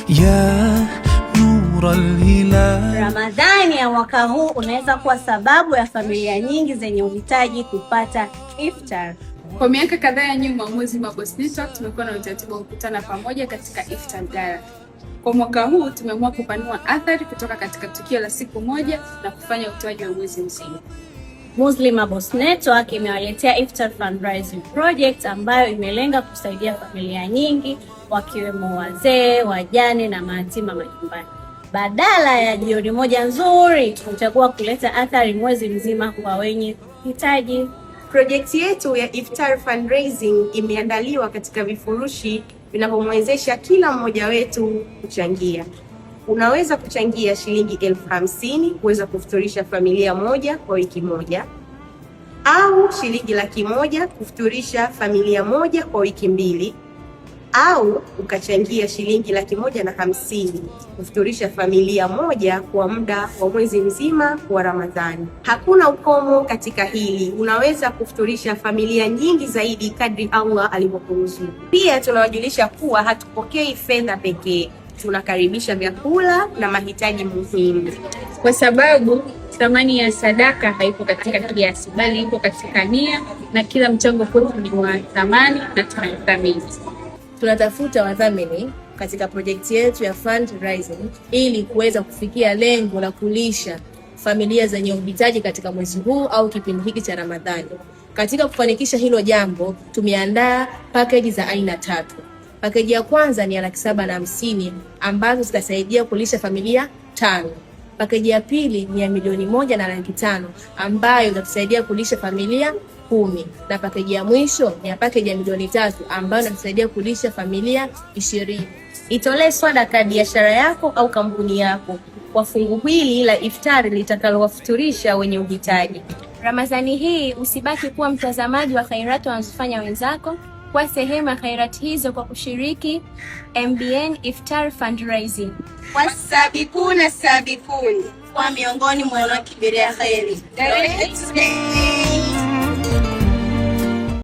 ya nur al-hilal. Ramadhani ya mwaka huu unaweza kuwa sababu ya familia nyingi zenye uhitaji kupata iftar. Kwa miaka kadhaa ya nyuma, mwezi wa Boss Network tumekuwa na utaratibu wa kukutana pamoja katika iftar gala. Kwa mwaka huu tumeamua kupanua athari kutoka katika tukio la siku moja na kufanya utoaji wa mwezi mzima. Muslim Boss Network imewaletea Iftar Fundraising Project ambayo imelenga kusaidia familia nyingi wakiwemo wazee, wajane na mayatima majumbani. Badala ya jioni moja nzuri, tumechagua kuleta athari mwezi mzima kwa wenye hitaji. Projekti yetu ya Iftar Fundraising imeandaliwa katika vifurushi vinavyomwezesha kila mmoja wetu kuchangia. Unaweza kuchangia shilingi 50,000 kuweza kufuturisha familia moja kwa wiki moja, au shilingi 100,000 kufuturisha familia moja kwa wiki mbili, au ukachangia shilingi 150,000 kufuturisha familia moja kwa muda wa mwezi mzima wa Ramadhani. Hakuna ukomo katika hili, unaweza kufuturisha familia nyingi zaidi kadri Allah alivyokuruzuku. Pia tunawajulisha kuwa hatupokei fedha pekee, tunakaribisha vyakula na mahitaji muhimu, kwa sababu thamani ya sadaka haipo katika kiasi, bali ipo katika nia, na kila mchango kwetu ni wa thamani na tunathamini. Tunatafuta wadhamini katika projekti yetu ya fundraising ili kuweza kufikia lengo la kulisha familia zenye uhitaji katika mwezi huu au kipindi hiki cha Ramadhani. Katika kufanikisha hilo jambo, tumeandaa package za aina 3. Pakeji ya kwanza ni ya 750,000 ambazo zitasaidia kulisha familia 5. Pakeji ya pili ni ya 1,500,000 ambayo itatusaidia kulisha familia 10. Na pakeji ya mwisho ni ya pakeji ya 3,000,000 ambayo inatusaidia kulisha familia 20. Itolee sadaka biashara yako au kampuni yako kwa fungu hili la iftari litakalowafuturisha wenye uhitaji. Ramadhani hii usibaki kuwa mtazamaji wa khairati wanazofanya wenzako, kwa sehemu ya khairati hizo kwa kushiriki MBN Iftar Fundraising. Wasabikuna sabikun, kwa miongoni mwa wanaokibiria khairi.